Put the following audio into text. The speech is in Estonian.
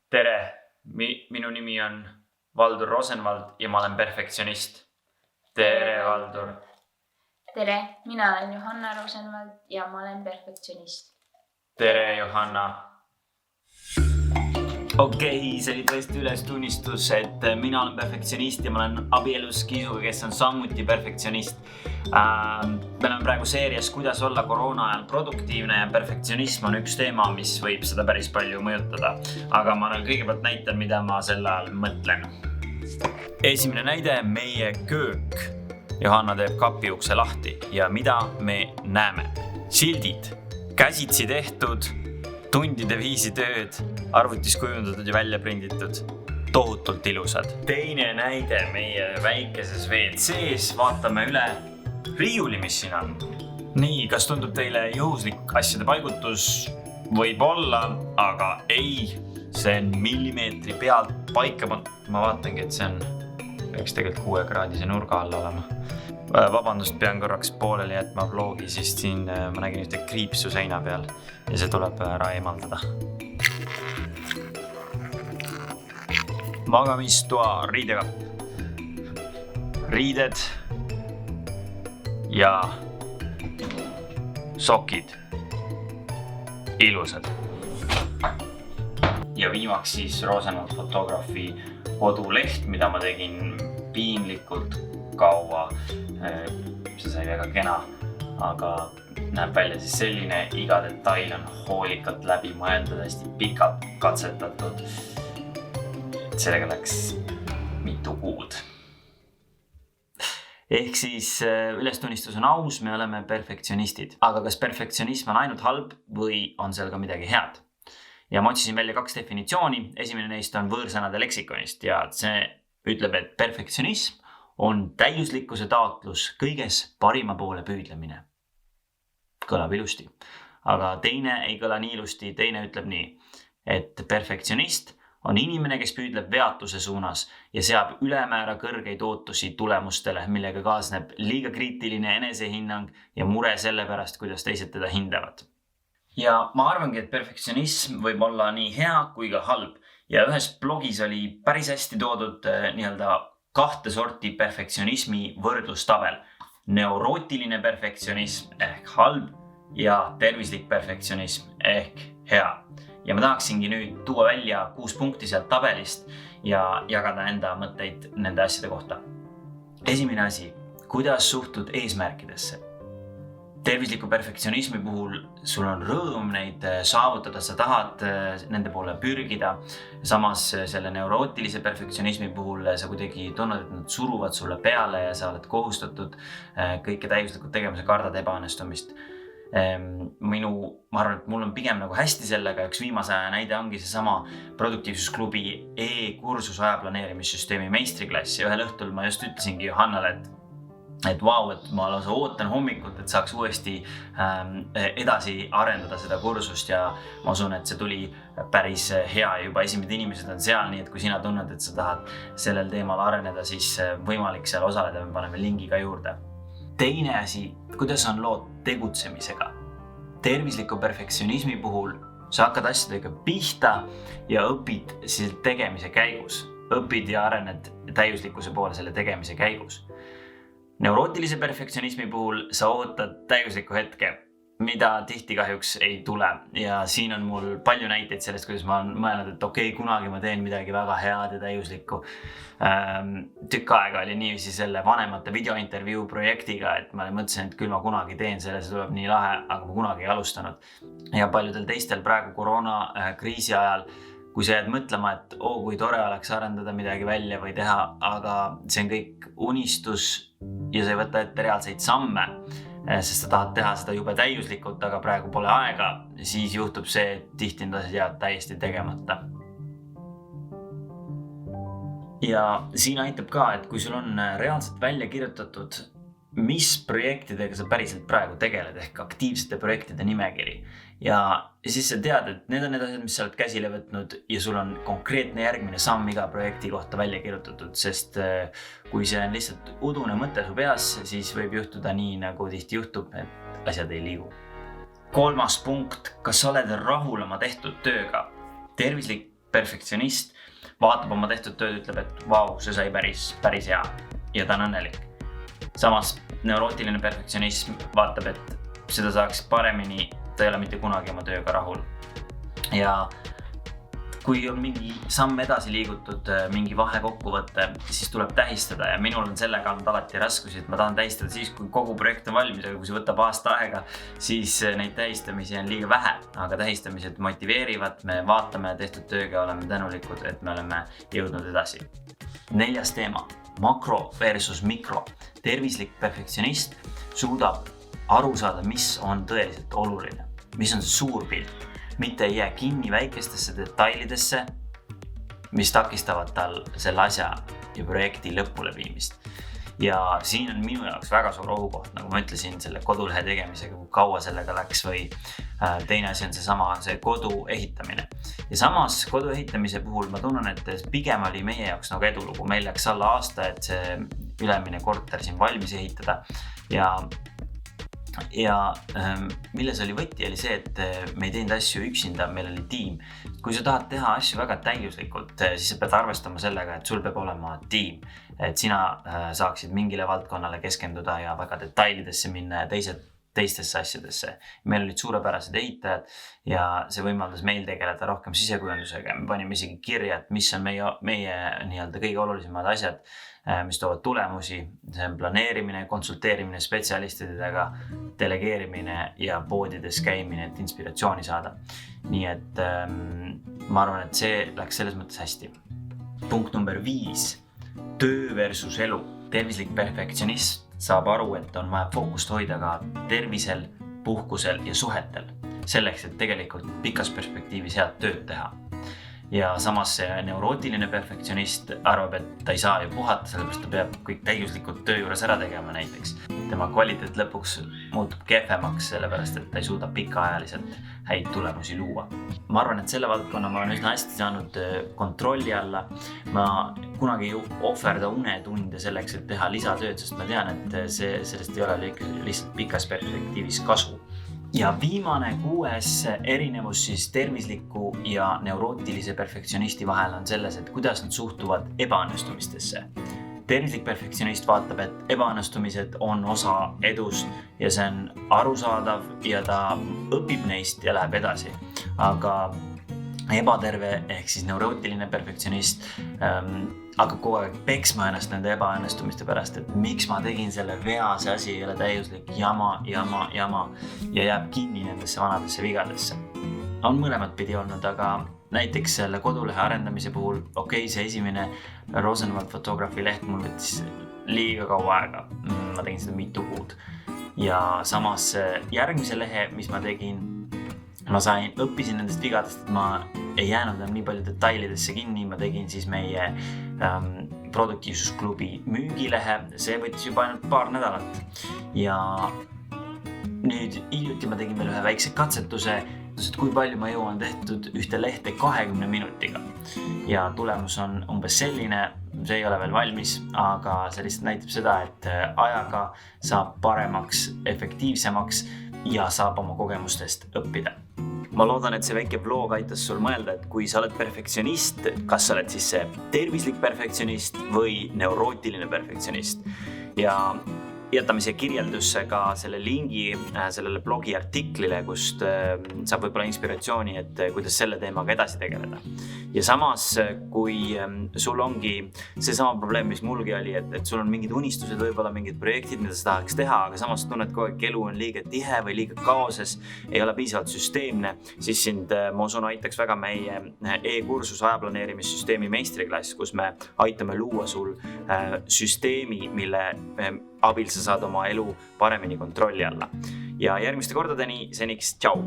Tere, minu nimi on Valdur Rosenvald ja ma olen perfektsionist. Tere, Valdur. Tere, mina olen Johanna Rosenvald ja ma olen perfektsionist. Tere, Johanna. Okei, see oli tõesti ülestunnistus, et mina olen perfektsionist ja ma olen abielus Kisuga, kes on samuti perfektsionist. Me oleme praegu seerias, kuidas olla koroona ajal produktiivne ja perfektsionism on üks teema, mis võib seda päris palju mõjutada. Aga ma kõigepealt näitan, mida ma selle ajal mõtlen. Esimene näide, meie köök. Johanna teeb kapiukse lahti ja mida me näeme? Sildid, käsitsi tehtud, tundide viisi tööd, arvutis kujundatud ja välja prinditud. Tohutult ilusad. Teine näide meie väikeses WC-s. Vaatame üle riiuli, mis siin on. Nii, kas tundub teile juhuslik asjade paigutus? Võib olla, aga ei. See on millimeetri pealt paika. Ma vaatangi, et see peaks tegelikult 6-kraadise nurga all olema. Vabandust, pean korraks pooleli jätma vlogi, siis siin ma nägin ühte kriipsu seina peal ja see tuleb ära eemaldada. Magamistoa riidekapp. Riided ja sokid. Ilusad. Ja viimaks siis Rosenvald fotograafi koduleht, mida ma tegin piinlikult kaua. See sai väga kena, aga näeb välja siis selline, iga detail on hoolikalt läbi mõeldud, hästi pikalt katsetatud. Sellega läks mitu kuud. Ehk siis ülestunnistus on aus, me oleme perfektsionistid. Aga kas perfektsionism on ainult halb või on seal ka midagi head? Ja ma otsisin välja 2 definitsiooni. Esimene neist on võõrsõnade leksikonist ja see ütleb, et perfektsionism on täiuslikkuse taotlus, kõiges parima poole püüdlemine. Kõlab ilusti. Aga teine ei kõla nii ilusti, teine ütleb nii, et perfektsionist on inimene, kes püüdleb veatuse suunas ja seab ülemäära kõrgeid ootusi tulemustele, millega kaasneb liiga kriitiline enesehinnang ja mure selle pärast, kuidas teised teda hindavad. Ja ma arvangi, et perfektsionism võib olla nii hea kui ka halb. Ja ühes blogis oli päris hästi toodud 2 sorti perfektsionismi võrdlustabel. Neurootiline perfektsionism ehk halb ja tervislik perfektsionism ehk hea. Ja ma tahaksingi nüüd tuua välja 6 punkti sealt tabelist ja jagada enda mõtteid nende asjade kohta. Esimene asi, kuidas suhtud eesmärkidesse? Tervisliku perfektsionismi puhul sul on rõõm neid saavutada, sa tahad nende poole pürgida. Samas selle neurootilise perfektsionismi puhul sa kuidagi tunned, et nad suruvad sulle peale ja sa oled kohustatud kõike täiuslikult tegema, sa kardad ebaõnnestumist. Ma arvan, et mul on pigem hästi sellega. Üks viimase aja näide ongi see sama produktiivsusklubi e-kursus ajaplaneerimissüsteemi meistriklass. Ja ühel õhtul ma just ütlesingi Johannale, et vau, et ma lausa ootan hommikut, et saaks uuesti edasi arendada seda kursust ja ma usun, et see tuli päris hea ja juba esimesed inimesed on seal, nii et kui sina tunned, et sa tahad sellel teemal areneda, siis võimalik seal osaleda, me paneme lingi ka juurde. Teine asi, kuidas on lood tegutsemisega? Tervisliku perfektsionismi puhul sa hakkad asjadega pihta ja õpid selle tegemise käigus. Õpid ja arened täiuslikkuse poole selle tegemise käigus. Neurootilise perfektsionismi puhul sa ootad täiuslikku hetke, mida tihti kahjuks ei tule. Ja siin on mul palju näiteid sellest, kuidas ma olen mõelnud, et okei, kunagi ma teen midagi väga head ja täiuslikku. Tükk aega oli niiviisi selle vanemate videointervjuu projektiga, et ma mõtlesin, et küll ma kunagi teen selle, see tuleb nii lahe, aga ma kunagi ei alustanud. Ja paljudel teistel praegu koroona kriisi ajal, kui sa jääd mõtlema, et kui tore oleks arendada midagi välja või teha, aga see on kõik unistus ja sa ei võta ette reaalseid samme, sest sa tahad teha seda jube täiuslikult, aga praegu pole aega, siis juhtub see, et tihti need asjad jäävad täiesti tegemata. Ja siin aitab ka, et kui sul on reaalselt välja kirjutatud, mis projektidega sa päriselt praegu tegeled ehk aktiivsete projektide nimekiri. Ja siis sa tead, et need on need asjad, mis sa oled käsile võtnud ja sul on konkreetne järgmine samm iga projekti kohta välja kirjutatud, sest kui see on lihtsalt udune mõte su peas, siis võib juhtuda nii, nagu tihti juhtub, et asjad ei liigu. 3. punkt, kas sa oled rahul oma tehtud tööga? Tervislik perfektsionist vaatab oma tehtud tööd, ütleb, et vau, see sai päris hea ja ta on õnnelik. Samas neurootiline perfektsionism vaatab, et seda saaks paremini, ta ei ole mitte kunagi oma tööga rahul. Ja kui on mingi samm edasi liigutud, mingi vahe kokkuvõtte, siis tuleb tähistada ja minul on sellega olnud alati raskusi, et ma tahan tähistada siis, kui kogu projekt on valmis, aga kui see võtab aasta aega, siis neid tähistamisi on liiga vähe, aga tähistamised motiveerivad, me vaatame tehtud tööga, oleme tänulikud, et me oleme jõudnud edasi. 4. teema, makro versus mikro. Tervislik perfektsionist suudab aru saada, mis on tõeliselt oluline, mis on see suur pilt. Mitte ei jää kinni väikestesse detailidesse, mis takistavad tal selle asja ja projekti lõpule viimist. Ja siin on minu jaoks väga suur ohukoht, nagu ma ütlesin, selle kodulehe tegemisega, kui kaua sellega läks või teine asi on see kodu ehitamine. Ja samas kodu ehitamise puhul ma tunnen, et pigem oli meie jaoks nagu edulugu. Meil läks alla aasta, et see ülemine korter siin valmis ehitada ja milles oli võti, oli see, et me ei teinud asju üksinda, meil oli tiim. Kui sa tahad teha asju väga täiuslikult, siis sa pead arvestama sellega, et sul peab olema tiim. Et sina saaksid mingile valdkonnale keskenduda ja väga detailidesse minna ja teistesse asjadesse. Meil olid suurepärased ehitajad ja see võimaldas meil tegeleda rohkem sisekujundusega. Me panime isegi kirja, et mis on meie nii-öelda kõige olulisemad asjad, mis toovad tulemusi. See on planeerimine, konsulteerimine spetsialistidega, delegeerimine ja poodides käimine, et inspiratsiooni saada. Nii et ma arvan, et see läks selles mõttes hästi. Punkt number 5. Töö versus elu. Tervislik perfektsionist saab aru, et on vaja fookust hoida ka tervisel, puhkusel ja suhetel. Selleks, et tegelikult pikas perspektiivis head tööd teha. Ja samas see neurootiline perfektsionist arvab, et ta ei saa ju puhata, sellepärast ta peab kõik täiuslikult töö juures ära tegema näiteks. Tema kvaliteet lõpuks muutub kehvemaks, sellepärast et ta ei suuda pikaajaliselt häid tulemusi luua. Ma arvan, et selle valdkonna ma olen üsna hästi saanud kontrolli alla. Ma kunagi ei ohverda unetunde selleks, et teha lisatööd, sest ma tean, et sellest ei ole lihtsalt pikas perspektiivis kasu. Ja viimane 6. erinevus siis tervisliku ja neurootilise perfektsionisti vahel on selles, et kuidas nad suhtuvad ebaõnnestumistesse. Tervislik perfektsionist vaatab, et ebaõnnestumised on osa edust ja see on arusaadav ja ta õpib neist ja läheb edasi. Aga ebaterve ehk siis neurootiline perfektsionist hakkab kogu aeg peksma ennast nende ebaõnnestumiste pärast, et miks ma tegin selle vea, see asi ei ole täiuslik, jama ja jääb kinni nendesse vanadesse vigadesse. On mõlemat pidi olnud, aga näiteks selle kodulehe arendamise puhul, see esimene Rosenwald fotograafi leht mul võttis liiga kaua aega. Ma tegin seda mitu kuud. Ja samas järgmise lehe, mis ma tegin, ma õppisin nendest vigadest, et ma ei jäänud nii palju detailidesse kinni. Ma tegin siis meie produktiivsusklubi müügilehe. See võttis juba ainult paar nädalat. Ja nüüd hiljuti ma tegin veel ühe väikse katsetuse, et kui palju ma jõuan tehtud ühte lehte 20 minutiga. Ja tulemus on umbes selline, see ei ole veel valmis, aga see lihtsalt näitab seda, et ajaga saab paremaks, efektiivsemaks ja saab oma kogemustest õppida. Ma loodan, et see väike vlog aitas sul mõelda, et kui sa oled perfektsionist, kas sa oled siis see tervislik perfektsionist või neurootiline perfektsionist. Ja jätame siia kirjeldusse ka selle lingi sellele blogi artiklile, kust saab võib-olla inspiratsiooni, et kuidas selle teemaga edasi tegeleda. Ja samas, kui sul ongi see sama probleem, mis mulgi oli, et sul on mingid unistused, võib-olla mingid projektid, mida sa tahaks teha, aga samas tunned kogu aeg elu on liiga tihe või liiga kaoses, ei ole piisavalt süsteemne, siis sind, ma usun, aitaks väga meie e-kursus ajaplaneerimissüsteemi meistriklass, kus me aitame luua sul süsteemi, mille abil sa saad oma elu paremini kontrolli alla. Ja järgmiste kordadeni, seniks tšau!